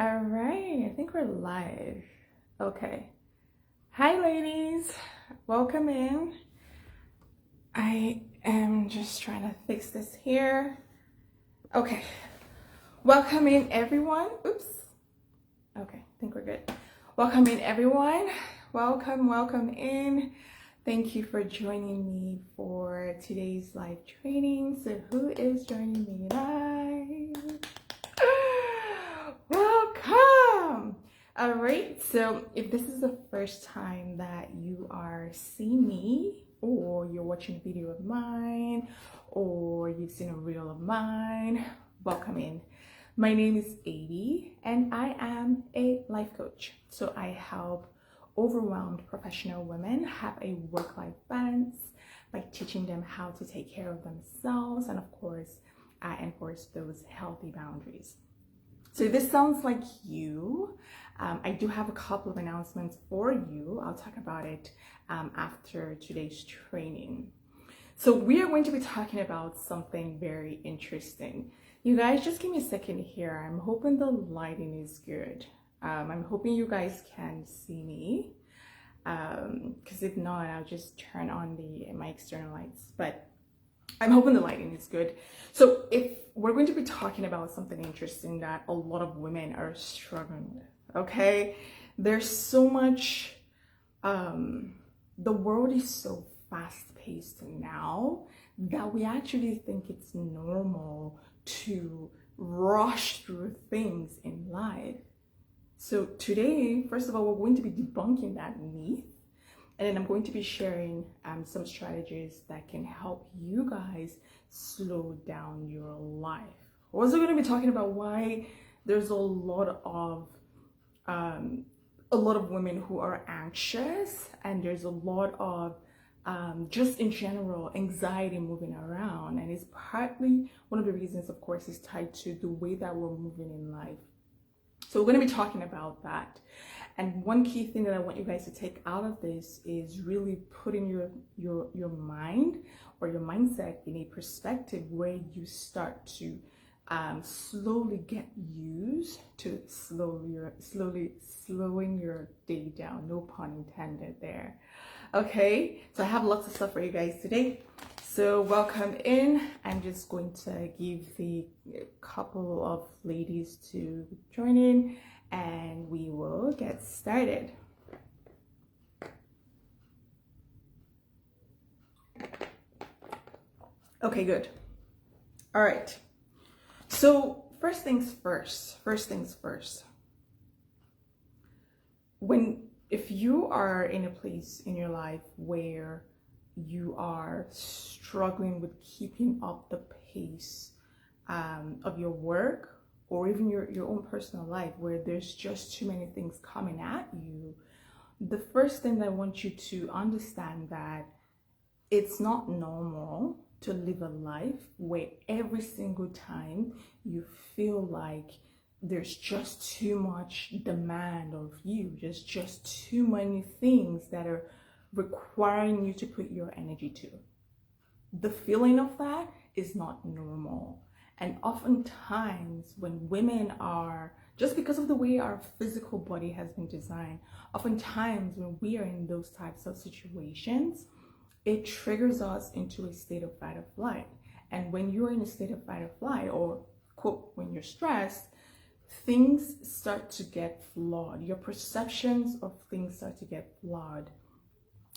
All right, I think we're live. Okay. Hi, ladies. Welcome in. I am just trying to fix this here. Okay. Welcome in, everyone. Oops. Okay, I think we're good. Welcome in, everyone. Welcome in. Thank you for joining me for today's live training. So who is joining me live? Welcome. All right, so if this is the first time that you are seeing me, or you're watching a video of mine, or you've seen a reel of mine, welcome in. My name is Adi and I am a life coach. So I help overwhelmed professional women have a work-life balance by teaching them how to take care of themselves, and of course I enforce those healthy boundaries. So if this sounds like you, I do have a couple of announcements for you. I'll talk about it after today's training. So we are going to be talking about something very interesting. You guys, just give me a second here. I'm hoping the lighting is good. I'm hoping you guys can see me, because if not, I'll just turn on my external lights. But I'm hoping the lighting is good. So if we're going to be talking about something interesting that a lot of women are struggling with, okay? There's so much, the world is so fast-paced now that we actually think it's normal to rush through things in life. So today, first of all, we're going to be debunking that myth. And then I'm going to be sharing some strategies that can help you guys slow down your life. We're also going to be talking about why there's a lot of women who are anxious, and there's a lot of just in general anxiety moving around, and it's partly one of the reasons, of course, is tied to the way that we're moving in life. So we're going to be talking about that. And one key thing that I want you guys to take out of this is really putting your mind or your mindset in a perspective where you start to slowly get used to slowly slowing your day down. No pun intended there. Okay, so I have lots of stuff for you guys today. So welcome in. I'm just going to give the couple of ladies to join in, and we will get started. Okay, good. All right. So first things first. If you are in a place in your life where you are struggling with keeping up the pace of your work, or even your own personal life, where there's just too many things coming at you, the first thing that I want you to understand that it's not normal to live a life where every single time you feel like there's just too much demand of you, there's just too many things that are requiring you to put your energy to. The feeling of that is not normal. And oftentimes when women are, just because of the way our physical body has been designed, oftentimes when we are in those types of situations, it triggers us into a state of fight or flight. And when you're in a state of fight or flight, or quote, when you're stressed, things start to get flawed. Your perceptions of things start to get flawed.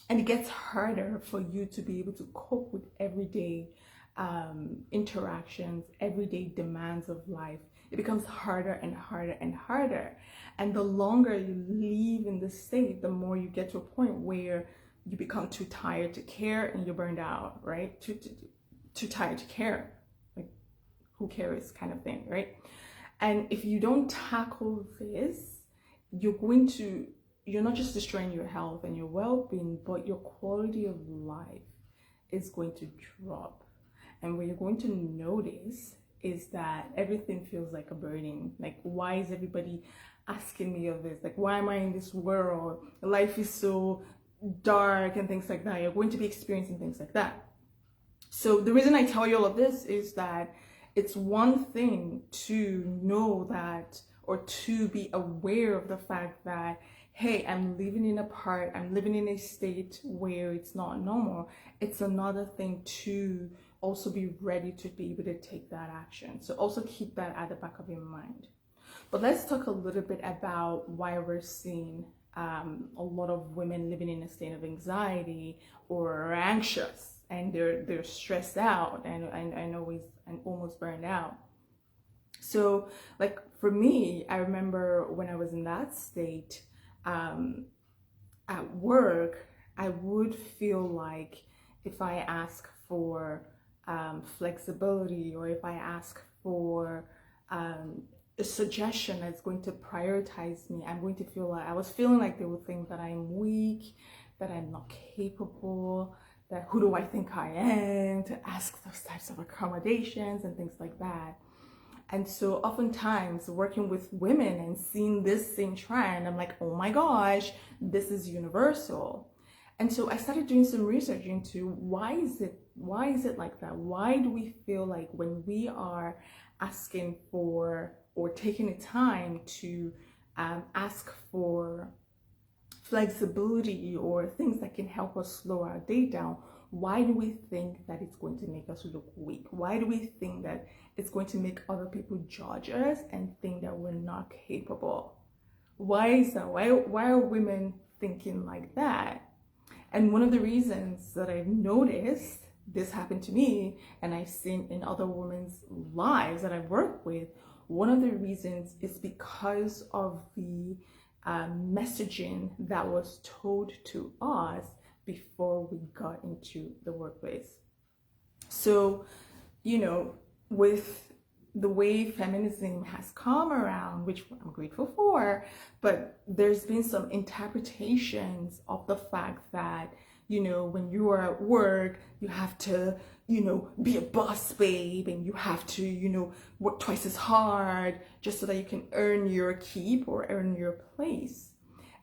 And it gets harder for you to be able to cope with everyday interactions, everyday demands of life. It becomes harder and harder and harder. And the longer you live in this state, the more you get to a point where you become too tired to care and you're burned out, right? Too tired to care. Like, who cares kind of thing, right? And if you don't tackle this, you're not just destroying your health and your well-being, but your quality of life is going to drop. And what you're going to notice is that everything feels like a burden. Like, why is everybody asking me of this? Like, why am I in this world? Life is so dark and things like that. You're going to be experiencing things like that. So the reason I tell you all of this is that it's one thing to know that, or to be aware of the fact that, hey, I'm living in a state where it's not normal. It's another thing to also be ready to be able to take that action. So also keep that at the back of your mind. But let's talk a little bit about why we're seeing a lot of women living in a state of anxiety or anxious, and they're stressed out and almost burned out. So like for me, I remember when I was in that state, at work, I would feel like if I ask for flexibility, or if I ask for a suggestion that's going to prioritize me, I'm going to feel like, I was feeling like they would think that I'm weak, that I'm not capable, that who do I think I am to ask those types of accommodations and things like that. And so oftentimes working with women and seeing this same trend, I'm like, oh my gosh, this is universal. And so I started doing some research into why is it like that? Why do we feel like when we are asking for or taking the time to ask for flexibility or things that can help us slow our day down, why do we think that it's going to make us look weak? Why do we think that it's going to make other people judge us and think that we're not capable? Why is that? Why are women thinking like that? And one of the reasons that I've noticed this happened to me, and I've seen in other women's lives that I've worked with, one of the reasons is because of the messaging that was told to us before we got into the workplace. So, with the way feminism has come around, which I'm grateful for, but there's been some interpretations of the fact that, when you are at work, you have to, be a boss babe, and you have to, work twice as hard just so that you can earn your keep or earn your place.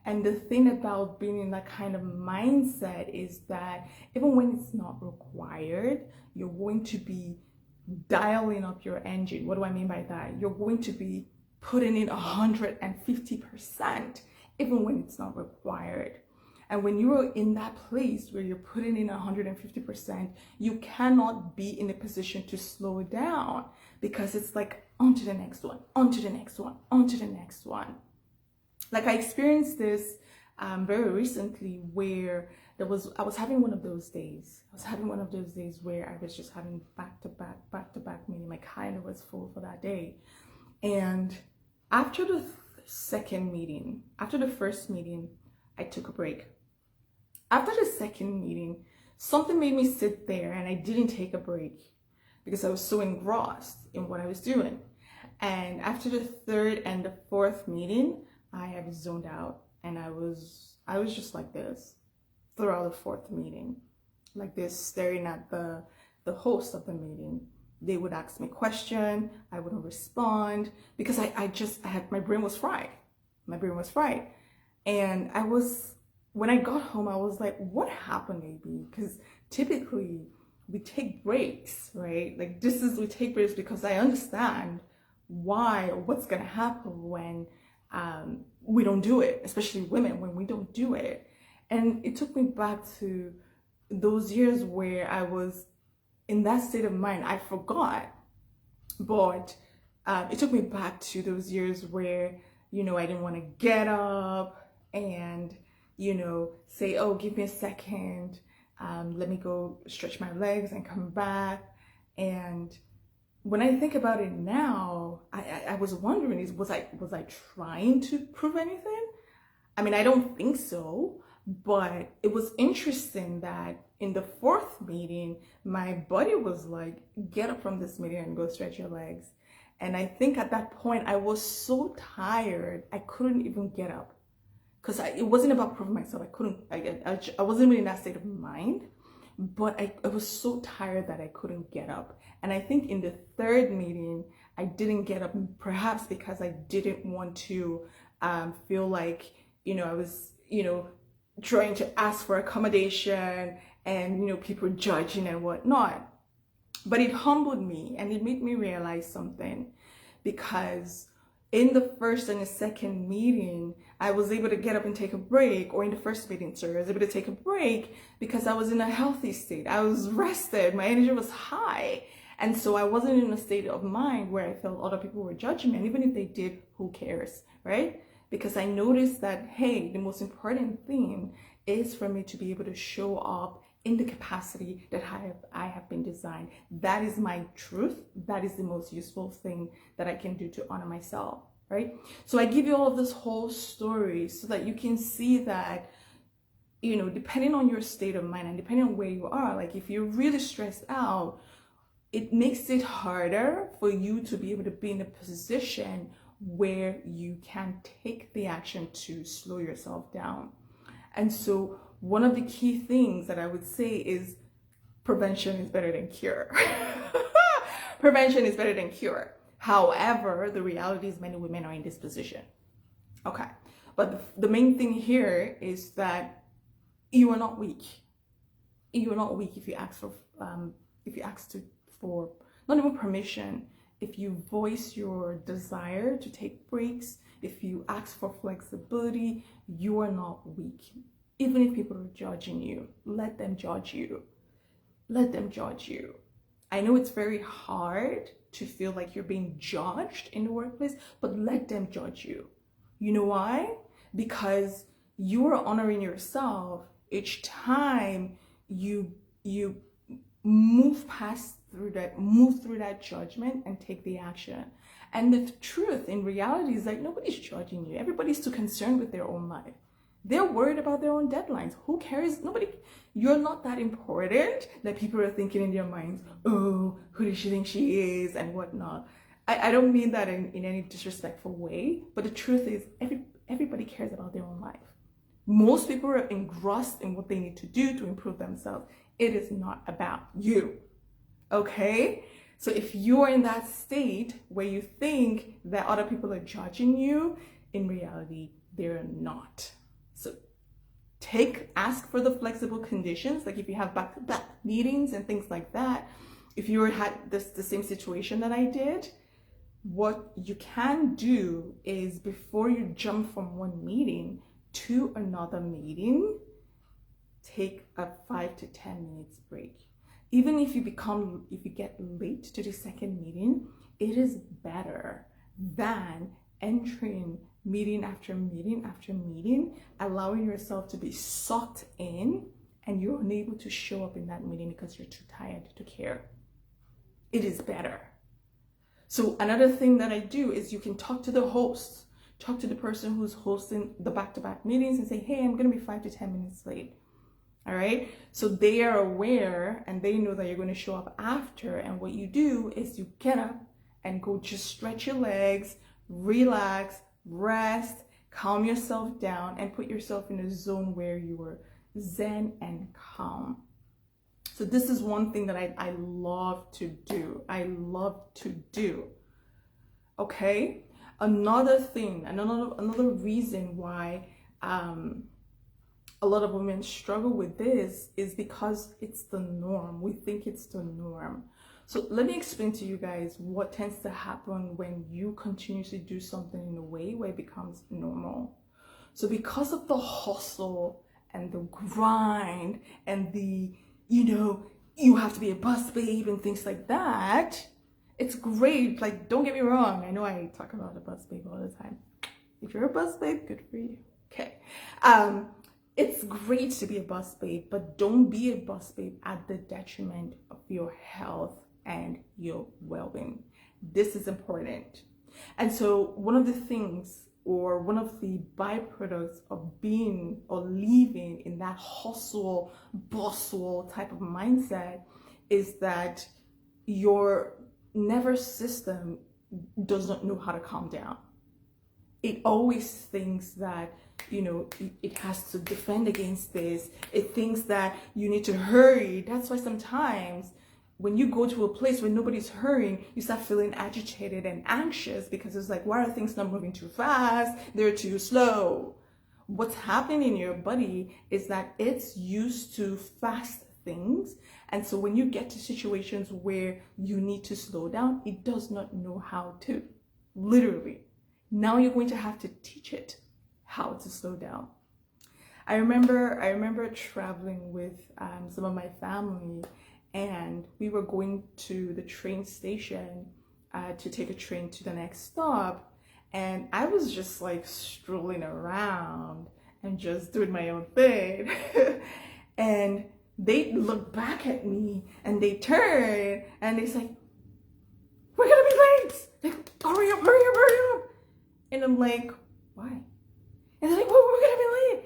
And the thing about being in that kind of mindset is that even when it's not required, you're going to be dialing up your engine. What do I mean by that? You're going to be putting in 150%, even when it's not required. And when you're in that place where you're putting in 150%, you cannot be in a position to slow down, because it's like on to the next one, on to the next one, on to the next one. Like I experienced this very recently, where I was having one of those days. Where I was just having back to back meeting. My calendar was full for that day. And after the first meeting, I took a break. After the second meeting, something made me sit there, and I didn't take a break because I was so engrossed in what I was doing. And after the third and the fourth meeting, I have zoned out, and I was just like this throughout the fourth meeting, like this, staring at the host of the meeting. They would ask me a question, I wouldn't respond, because my brain was fried. And when I got home, I was like, what happened, maybe? Because typically we take breaks, right? Like we take breaks because I understand what's gonna happen when we don't do it, especially women, when we don't do it. And it took me back to those years where I was in that state of mind. I forgot, but it took me back to those years where, I didn't want to get up and, say, oh, give me a second, let me go stretch my legs and come back. And when I think about it now, I was wondering, was I trying to prove anything? I mean, I don't think so, but it was interesting that in the fourth meeting, my buddy was like, get up from this meeting and go stretch your legs. And I think at that point, I was so tired, I couldn't even get up, because it wasn't about proving myself. I wasn't really in that state of mind, but I was so tired that I couldn't get up. And I think in the third meeting, I didn't get up, perhaps because I didn't want to feel like, I was, trying to ask for accommodation and, people judging and whatnot. But it humbled me, and it made me realize something, because in the first and the second meeting, I was able to get up and take a break, or in the first meeting, sorry, I was able to take a break because I was in a healthy state. I was rested, my energy was high. And so I wasn't in a state of mind where I felt other people were judging me. And even if they did, who cares, right? Because I noticed that, hey, the most important thing is for me to be able to show up in the capacity that I have been designed. That is my truth. That is the most useful thing that I can do to honor myself, right? So I give you all of this whole story so that you can see that, you know, depending on your state of mind and depending on where you are, like if you're really stressed out, it makes it harder for you to be able to be in a position where you can take the action to slow yourself down. And so one of the key things that I would say is prevention is better than cure. Prevention is better than cure. However, the reality is many women are in this position. Okay. But the main thing here is that you are not weak. You are not weak if you ask for, for not even permission, if you voice your desire to take breaks, if you ask for flexibility, you are not weak. Even if people are judging you, let them judge you. Let them judge you. I know it's very hard to feel like you're being judged in the workplace, but let them judge you. You know why? Because you are honoring yourself each time you move through that judgment and take the action. And the truth in reality is that nobody's judging you. Everybody's too concerned with their own life. They're worried about their own deadlines. Who cares? You're not that important that people are thinking in their minds, oh, who does she think she is and whatnot. I don't mean that in any disrespectful way, but the truth is everybody cares about their own life. Most people are engrossed in what they need to do to improve themselves. It is not about you, okay? So if you are in that state where you think that other people are judging you, in reality, they're not. So ask for the flexible conditions, like if you have back-to-back meetings and things like that. If you had the same situation that I did, what you can do is before you jump from one meeting to another meeting, take a 5 to 10 minutes break. Even if you get late to the second meeting, it is better than entering meeting after meeting after meeting, allowing yourself to be sucked in and you're unable to show up in that meeting because you're too tired to care. It is better. So another thing that I do is you can talk to the host, talk to the person who's hosting the back-to-back meetings and say, hey, I'm going to be 5 to 10 minutes late. All right. So they are aware and they know that you're going to show up after. And what you do is you get up and go just stretch your legs, relax, rest, calm yourself down, and put yourself in a zone where you are zen and calm. So this is one thing that I love to do. I love to do. Okay. Another thing, another reason why a lot of women struggle with this is because it's the norm. We think it's the norm. So let me explain to you guys what tends to happen when you continuously do something in a way where it becomes normal. So because of the hustle and the grind and the, you have to be a boss babe and things like that, it's great. Like, don't get me wrong. I know I talk about a boss babe all the time. If you're a boss babe, good for you. Okay. It's great to be a boss babe, but don't be a boss babe at the detriment of your health and your well-being. This is important. And so one of the things or one of the byproducts of being or living in that hustle, bustle type of mindset is that your nervous system does not know how to calm down. It always thinks that, it has to defend against this. It thinks that you need to hurry. That's why sometimes when you go to a place where nobody's hurrying, you start feeling agitated and anxious because it's like, why are things not moving too fast? They're too slow. What's happening in your body is that it's used to fast things. And so when you get to situations where you need to slow down, it does not know how to. Literally. Now you're going to have to teach it how to slow down. I remember traveling with some of my family, and we were going to the train station to take a train to the next stop. And I was just like strolling around and just doing my own thing. And they look back at me and they turn and they say, "We're gonna be late! Like, hurry up, hurry up, hurry up!" And I'm like, "Why?" And they're like, "Well, we're gonna be late."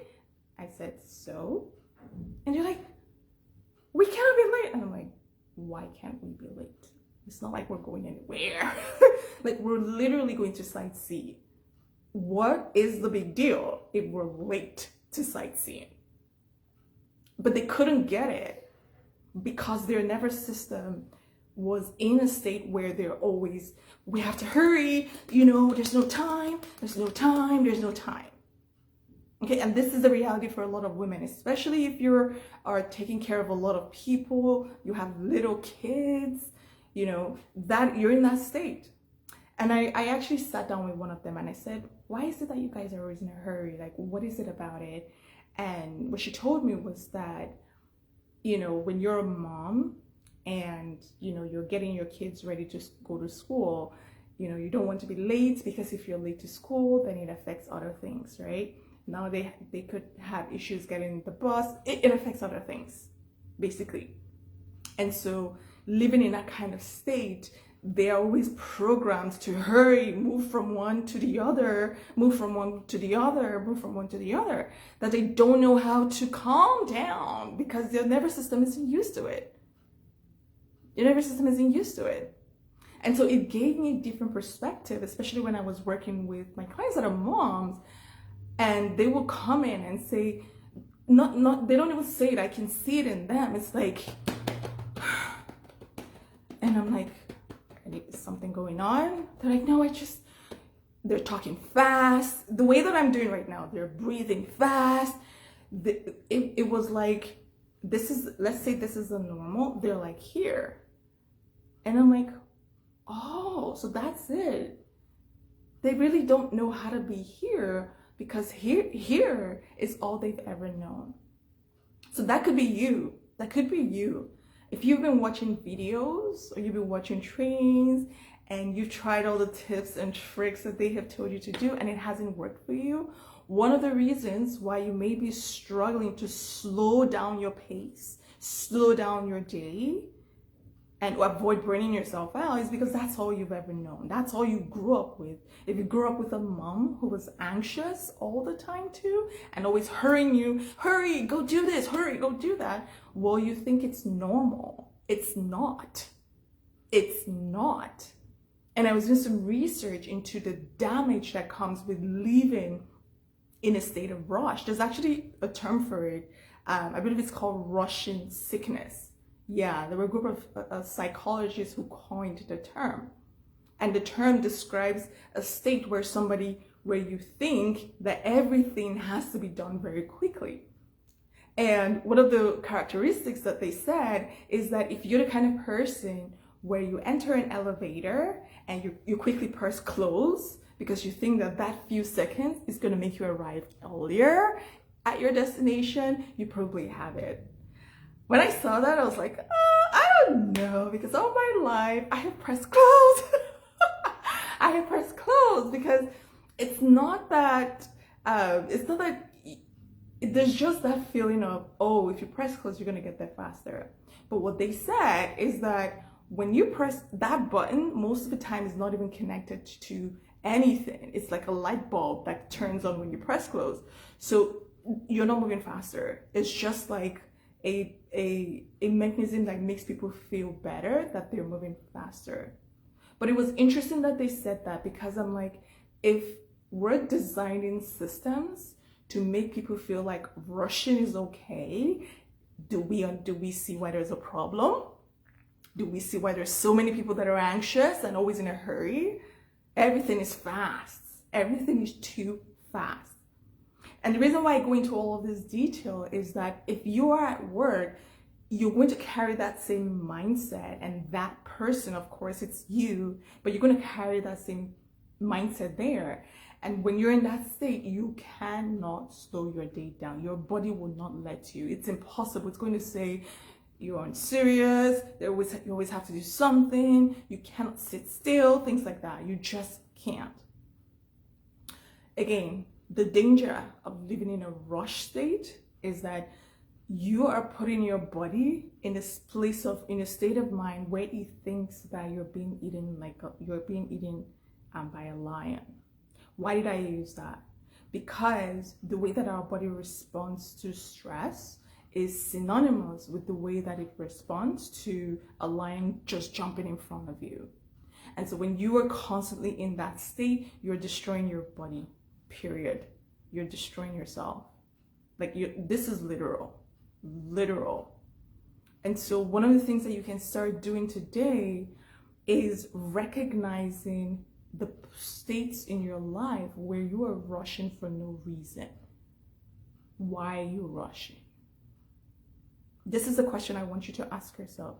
I said, "So?" And they're like, "We can't be late." And I'm like, "Why can't we be late? It's not like we're going anywhere." Like, we're literally going to sightsee. What is the big deal if we're late to sightseeing? But they couldn't get it because their nervous system was in a state where they're always, we have to hurry, there's no time, there's no time, there's no time. Okay, and this is the reality for a lot of women, especially if you are taking care of a lot of people, you have little kids, that you're in that state. And I actually sat down with one of them and I said, "Why is it that you guys are always in a hurry? Like, what is it about it?" And what she told me was that, when you're a mom and, you're getting your kids ready to go to school, you don't want to be late because if you're late to school, then it affects other things, right? Now they could have issues getting the bus. It affects other things, basically. And so living in that kind of state, they are always programmed to hurry, move from one to the other, move from one to the other, move from one to the other, that they don't know how to calm down because their nervous system isn't used to it. Your nervous system isn't used to it. And so it gave me a different perspective, especially when I was working with my clients that are moms, and they will come in and say, they don't even say it, I can see it in them. It's like, and I'm like, "Is something going on?" They're like, "No, they're talking fast." The way that I'm doing right now, they're breathing fast. It was like, let's say this is a normal. They're like here. And I'm like, "Oh, so that's it." They really don't know how to be here because here is all they've ever known. So that could be you. That could be you. If you've been watching videos or you've been watching trainings and you've tried all the tips and tricks that they have told you to do and it hasn't worked for you, one of the reasons why you may be struggling to slow down your pace, slow down your day, and avoid burning yourself out is because that's all you've ever known. That's all you grew up with. If you grew up with a mom who was anxious all the time too, and always hurrying you, "Hurry, go do this, hurry, go do that," well, you think it's normal. It's not. It's not. And I was doing some research into the damage that comes with living in a state of rush. There's actually a term for it. I believe it's called Russian sickness. Yeah, there were a group of psychologists who coined the term. And the term describes a state where you think that everything has to be done very quickly. And one of the characteristics that they said is that if you're the kind of person where you enter an elevator and you quickly press close because you think that few seconds is going to make you arrive earlier at your destination, you probably have it. When I saw that, I was like, I don't know, because all my life I have pressed close. I have pressed close because it's not that there's just that feeling of, oh, if you press close, you're going to get there faster. But what they said is that when you press that button, most of the time it's not even connected to anything. It's like a light bulb that turns on when you press close. So you're not moving faster. It's just like a mechanism that makes people feel better that they're moving faster. But it was interesting that they said that, because I'm like, if we're designing systems to make people feel like rushing is okay, do we see why there's a problem? Do we see why there's so many people that are anxious and always in a hurry? Everything is fast. Everything is too fast. And the reason why I go into all of this detail is that if you are at work, you're going to carry that same mindset, and that person, of course, it's you, but you're going to carry that same mindset there. And when you're in that state, you cannot slow your day down. Your body will not let you. It's impossible. It's going to say you're unserious. You always have to do something. You cannot sit still, things like that. You just can't. Again, the danger of living in a rush state is that you are putting your body in a state of mind where it thinks that you're being eaten by a lion. Why did I use that? Because the way that our body responds to stress is synonymous with the way that it responds to a lion just jumping in front of you. And so when you are constantly in that state, you're destroying your body, period. You're destroying yourself. This is literal. And so one of the things that you can start doing today is recognizing the states in your life where you are rushing for no reason. Why are you rushing? This is a question I want you to ask yourself.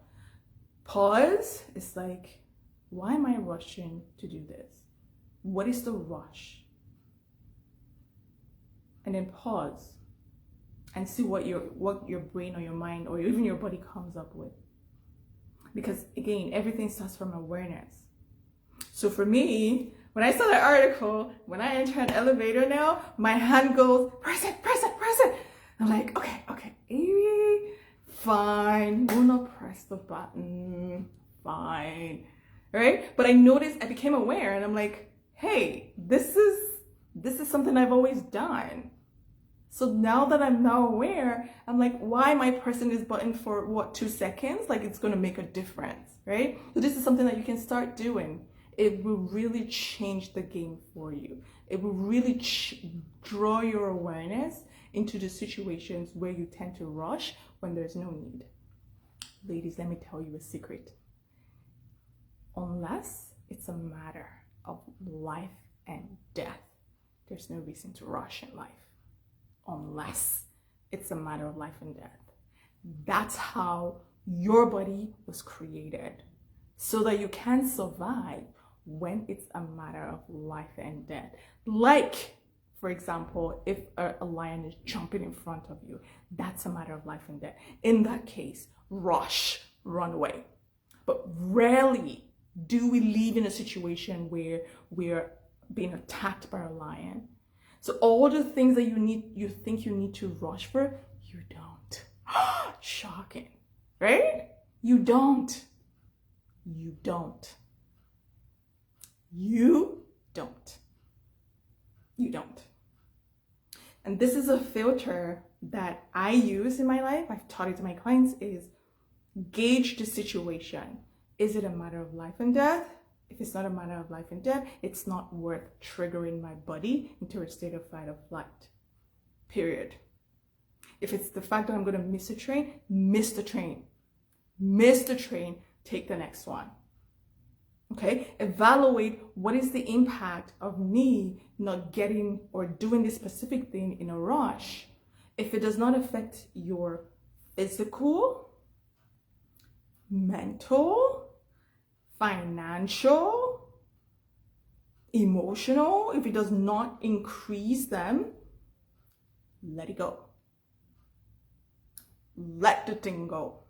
Pause. It's like, why am I rushing to do this? What is the rush? And then pause and see what your brain or your mind or even your body comes up with. Because again, everything starts from awareness. So for me, when I saw the article, when I enter an elevator now, my hand goes, press it. I'm like, okay, Amy, fine. Will not press the button, fine, right? But I noticed, I became aware, and I'm like, hey, this is something I've always done. So now that I'm now aware, I'm like, why am I pressing this button for 2 seconds? Like it's gonna make a difference, right? So this is something that you can start doing. It will really change the game for you. It will really draw your awareness into the situations where you tend to rush when there's no need. Ladies, let me tell you a secret. Unless it's a matter of life and death, there's no reason to rush in life. Unless it's a matter of life and death. That's how your body was created, so that you can survive when it's a matter of life and death. Like, for example, if a lion is jumping in front of you, that's a matter of life and death. In that case, rush, run away. But rarely do we live in a situation where we're being attacked by a lion. So all the things that you think you need to rush for, you don't. Shocking, right? You don't. And this is a filter that I use in my life. I've taught it to my clients is gauge the situation. Is it a matter of life and death? If it's not a matter of life and death, it's not worth triggering my body into a state of fight or flight, period. If it's the fact that I'm going to miss a train, miss the train, take the next one. Okay, evaluate what is the impact of me not getting or doing this specific thing in a rush. If it does not affect your physical, mental, financial, emotional, if it does not increase them, let it go. Let the thing go.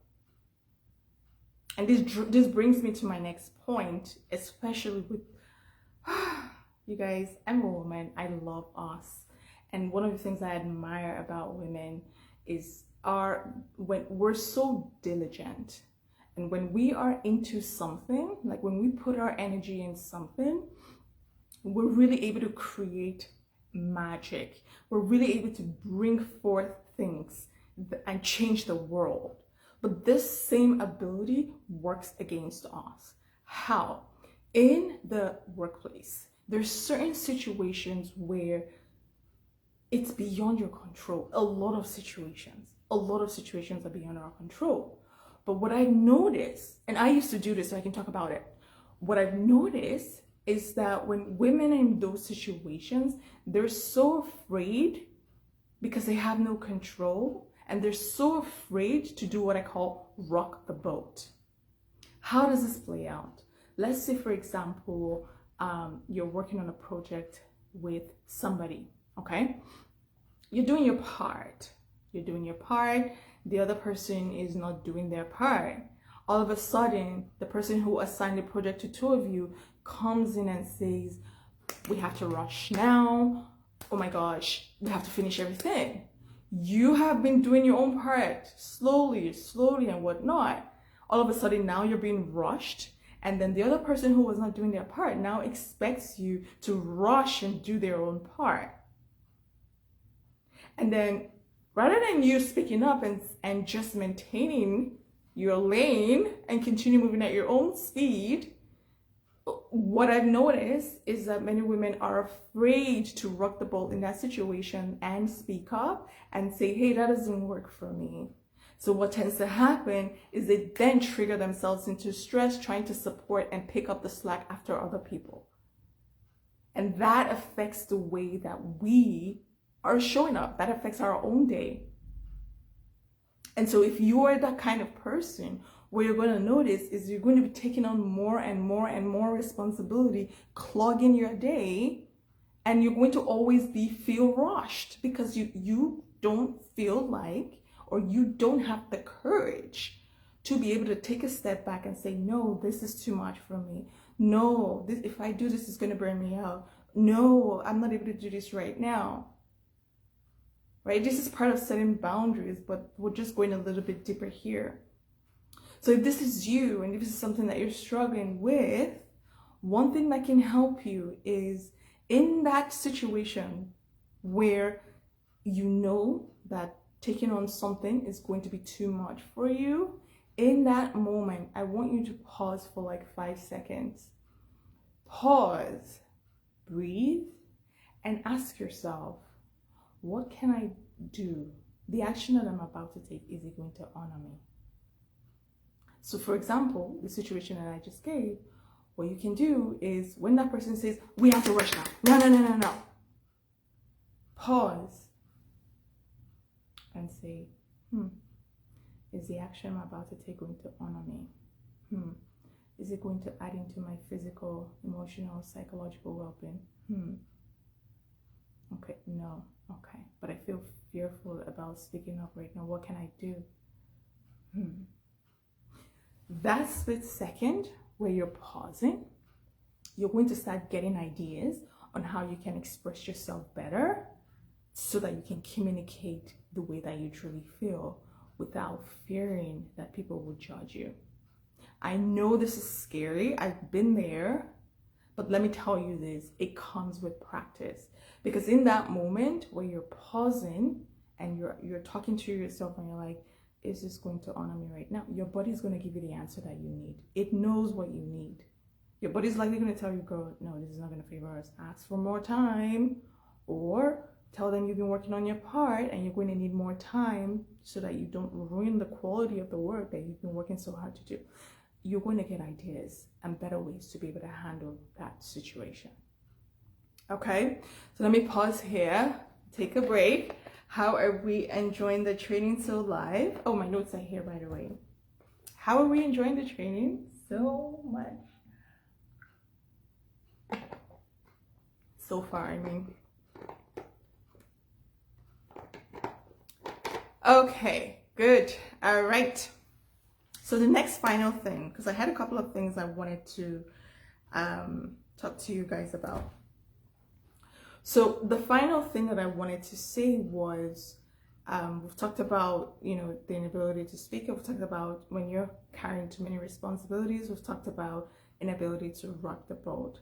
And this brings me to my next point, especially with you guys. I'm a woman. I love us, and one of the things I admire about women is when we're so diligent, and when we are into something, like when we put our energy in something, we're really able to create magic. We're really able to bring forth things and change the world. But this same ability works against us. How? In the workplace, there's certain situations where it's beyond your control. A lot of situations are beyond our control. But what I noticed, and I used to do this, so I can talk about it. What I've noticed is that when women are in those situations, they're so afraid because they have no control. And they're so afraid to do what I call rock the boat. How does this play out? Let's say, for example, you're working on a project with somebody, okay? You're doing your part. You're doing your part. The other person is not doing their part. All of a sudden, the person who assigned the project to two of you comes in and says, we have to rush now. Oh my gosh, we have to finish everything. You have been doing your own part slowly and whatnot. All of a sudden now you're being rushed, and then the other person who was not doing their part now expects you to rush and do their own part. And then rather than you speaking up and just maintaining your lane and continue moving at your own speed, what I've noticed is that many women are afraid to rock the boat in that situation and speak up and say, hey, that doesn't work for me. So what tends to happen is they then trigger themselves into stress, trying to support and pick up the slack after other people. And that affects the way that we are showing up. That affects our own day. And so if you are that kind of person, what you're going to notice is you're going to be taking on more and more responsibility, clogging your day, and you're going to always feel rushed because you don't feel like, or you don't have the courage to be able to take a step back and say, no, this is too much for me. No, if I do this, it's going to burn me out. No, I'm not able to do this right now. Right? This is part of setting boundaries, but we're just going a little bit deeper here. So if this is you and if this is something that you're struggling with, one thing that can help you is in that situation where you know that taking on something is going to be too much for you, in that moment, I want you to pause for like 5 seconds. Pause, breathe, and ask yourself, what can I do? The action that I'm about to take, is it going to honor me? So for example, the situation that I just gave, what you can do is when that person says, we have to rush now. No. Pause and say, is the action I'm about to take going to honor me? Is it going to add into my physical, emotional, psychological well-being? Okay, no. Okay, but I feel fearful about speaking up right now. What can I do? That split second where you're pausing, you're going to start getting ideas on how you can express yourself better so that you can communicate the way that you truly feel without fearing that people will judge you. I know this is scary. I've been there, but let me tell you this, it comes with practice. Because in that moment where you're pausing and you're talking to yourself and you're like, is this going to honor me right now? Your body's going to give you the answer that you need. It knows what you need. Your body's likely going to tell you, girl, no, this is not going to favor us. Ask for more time, or tell them you've been working on your part and you're going to need more time so that you don't ruin the quality of the work that you've been working so hard to do. You're going to get ideas and better ways to be able to handle that situation. Okay, so let me pause here, take a break. How are we enjoying the training so live? Oh, my notes are here, by the way. How are we enjoying the training so much? So far, I mean. Okay, good. All right. So the next final thing, because I had a couple of things I wanted to talk to you guys about. So the final thing that I wanted to say was, we've talked about, the inability to speak. We've talked about when you're carrying too many responsibilities. We've talked about inability to rock the boat.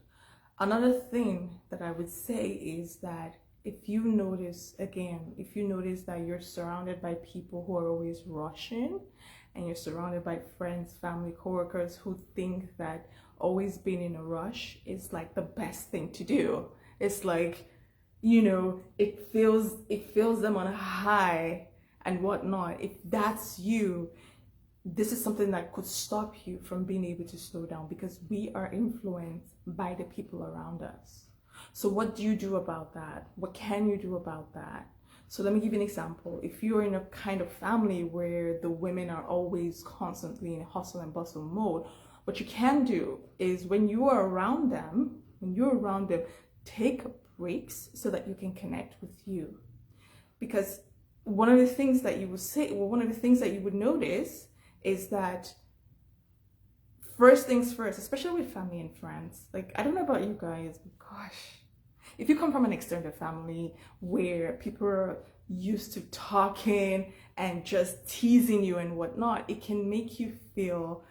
Another thing that I would say is that if you notice that you're surrounded by people who are always rushing, and you're surrounded by friends, family, coworkers who think that always being in a rush is like the best thing to do. It's like, it feels them on a high and whatnot. If that's you, this is something that could stop you from being able to slow down, because we are influenced by the people around us. So what do you do about that? What can you do about that? So let me give you an example. If you're in a kind of family where the women are always constantly in hustle and bustle mode, what you can do is when you are around them, when you're around them, take breaks so that you can connect with you. Because one of the things that you would notice is that first things first, especially with family and friends, like, I don't know about you guys, but gosh, if you come from an extended family where people are used to talking and just teasing you and whatnot, it can make you feel,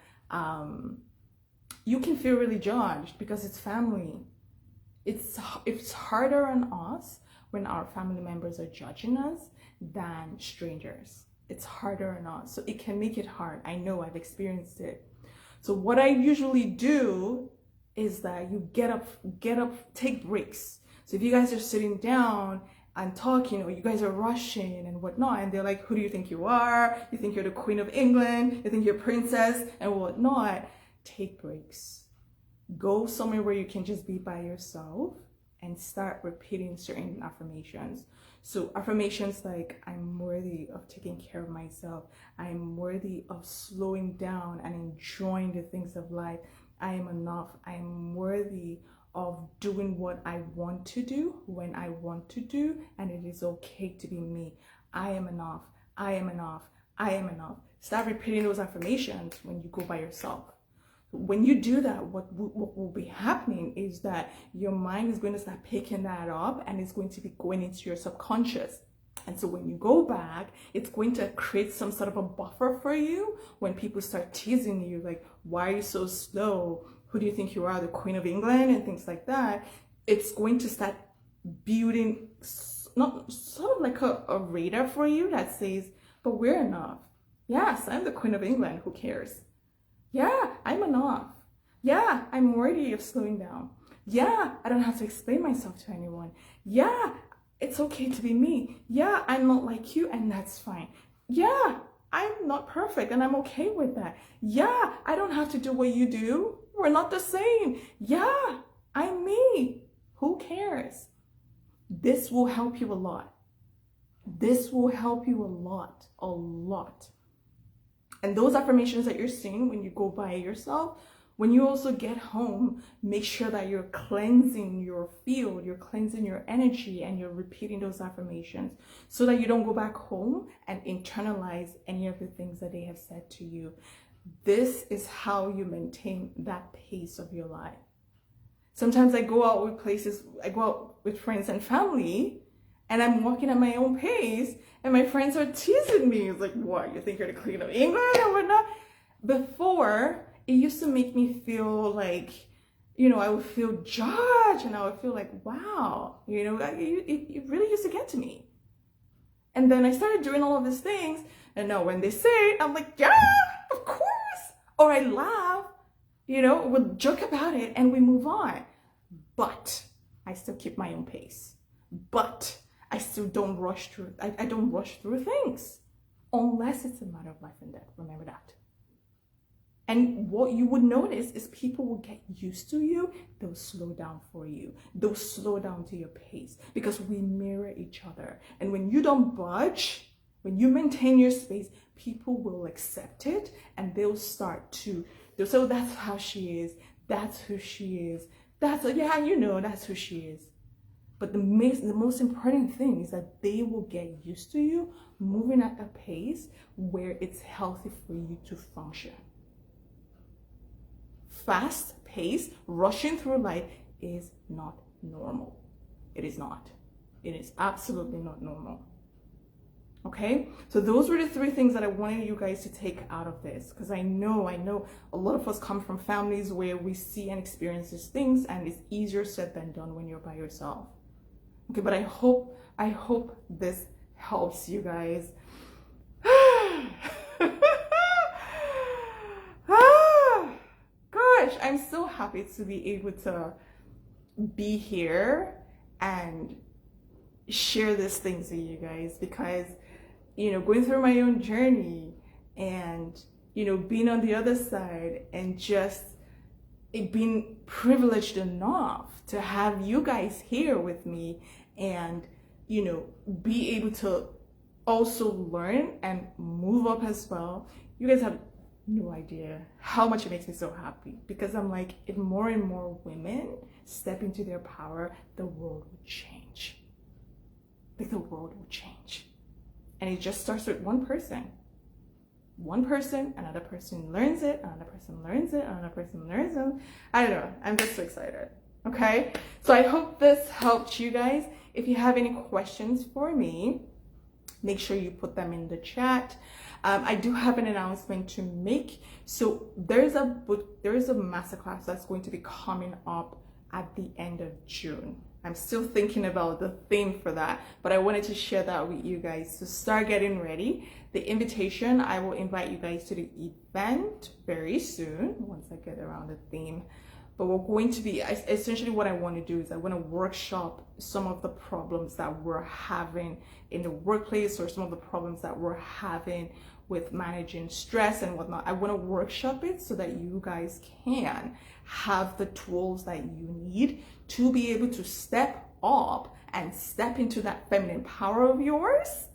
you can feel really judged because it's family. It's harder on us when our family members are judging us than strangers. It's harder on us, so it can make it hard. I know, I've experienced it. So what I usually do is that you get up, take breaks. So if you guys are sitting down and talking, or you guys are rushing and whatnot, and they're like, who do you think you are? You think you're the Queen of England? You think you're a princess and whatnot? Take breaks. Go somewhere where you can just be by yourself and start repeating certain affirmations. So affirmations like, I'm worthy of taking care of myself. I'm worthy of slowing down and enjoying the things of life. I am enough. I am worthy of doing what I want to do when I want to do, and it is okay to be me. I am enough. I am enough. I am enough. Start repeating those affirmations when you go by yourself. When you do that, what will be happening is that your mind is going to start picking that up, and it's going to be going into your subconscious. And so when you go back, it's going to create some sort of a buffer for you when people start teasing you, like, why are you so slow? Who do you think you are, the Queen of England? And things like that. It's going to start building not sort of like a radar for you that says, but we're enough. Yes, I'm the Queen of England. Who cares? Yeah, I'm enough. Yeah, I'm worthy of slowing down. Yeah, I don't have to explain myself to anyone. Yeah, it's okay to be me. Yeah, I'm not like you, and that's fine. Yeah, I'm not perfect, and I'm okay with that. Yeah, I don't have to do what you do. We're not the same. Yeah, I'm me. Who cares? This will help you a lot. This will help you a lot, a lot. And those affirmations that you're seeing when you go by yourself, when you also get home, make sure that you're cleansing your field, you're cleansing your energy, and you're repeating those affirmations so that you don't go back home and internalize any of the things that they have said to you. This is how you maintain that pace of your life. Sometimes I go out with friends and family, and I'm walking at my own pace, and my friends are teasing me. It's like, what, you think you're the Queen of England or whatnot? Before, it used to make me feel like, I would feel judged, and I would feel like, wow, it really used to get to me. And then I started doing all of these things, and now when they say it, I'm like, yeah, of course. Or I laugh, we'll joke about it, and we move on. But I still keep my own pace. But I still don't rush through. I don't rush through things unless it's a matter of life and death. Remember that. And what you would notice is people will get used to you. They'll slow down for you. They'll slow down to your pace because we mirror each other. And when you don't budge, when you maintain your space, people will accept it, and they'll say, oh, that's how she is. That's who she is. That's who she is. But the most important thing is that they will get used to you moving at a pace where it's healthy for you to function. Fast pace, rushing through life is not normal. It is not. It is absolutely not normal. Okay? So those were the 3 things that I wanted you guys to take out of this, because I know a lot of us come from families where we see and experience these things, and it's easier said than done when you're by yourself. Okay, but I hope this helps you guys. Gosh, I'm so happy to be able to be here and share these things with you guys, because going through my own journey and being on the other side, and just being privileged enough to have you guys here with me, and be able to also learn and move up as well. You guys have no idea how much it makes me so happy, because I'm like, if more and more women step into their power, the world will change. Like, the world will change. And it just starts with one person. One person, another person learns it, another person learns it, another person learns it. I don't know. I'm just so excited. Okay? So I hope this helped you guys. If you have any questions for me, make sure you put them in the chat. I do have an announcement to make. So there's a masterclass that's going to be coming up at the end of June. I'm still thinking about the theme for that, but I wanted to share that with you guys. So start getting ready. The invitation, I will invite you guys to the event very soon once I get around the theme. But we're going to be, essentially what I want to do is I want to workshop some of the problems that we're having in the workplace, or some of the problems that we're having with managing stress and whatnot. I want to workshop it so that you guys can have the tools that you need to be able to step up and step into that feminine power of yours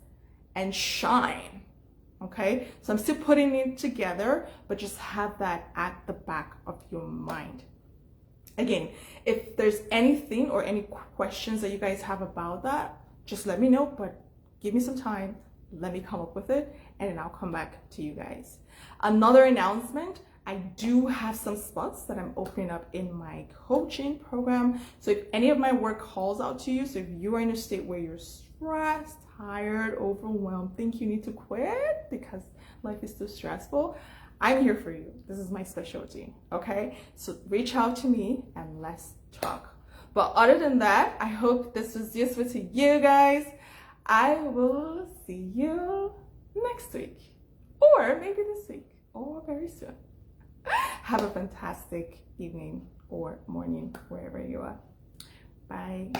and shine. Okay, so I'm still putting it together, but just have that at the back of your mind. Again, if there's anything or any questions that you guys have about that, just let me know, but give me some time, let me come up with it, and then I'll come back to you guys. Another announcement, I do have some spots that I'm opening up in my coaching program. So if any of my work calls out to you, so if you are in a state where you're stressed, tired, overwhelmed, think you need to quit because life is too stressful, I'm here for you. This is my specialty, okay? So reach out to me and let's talk. But other than that, I hope this was useful to you guys. I will see you next week, or maybe this week, or very soon. Have a fantastic evening or morning, wherever you are. Bye.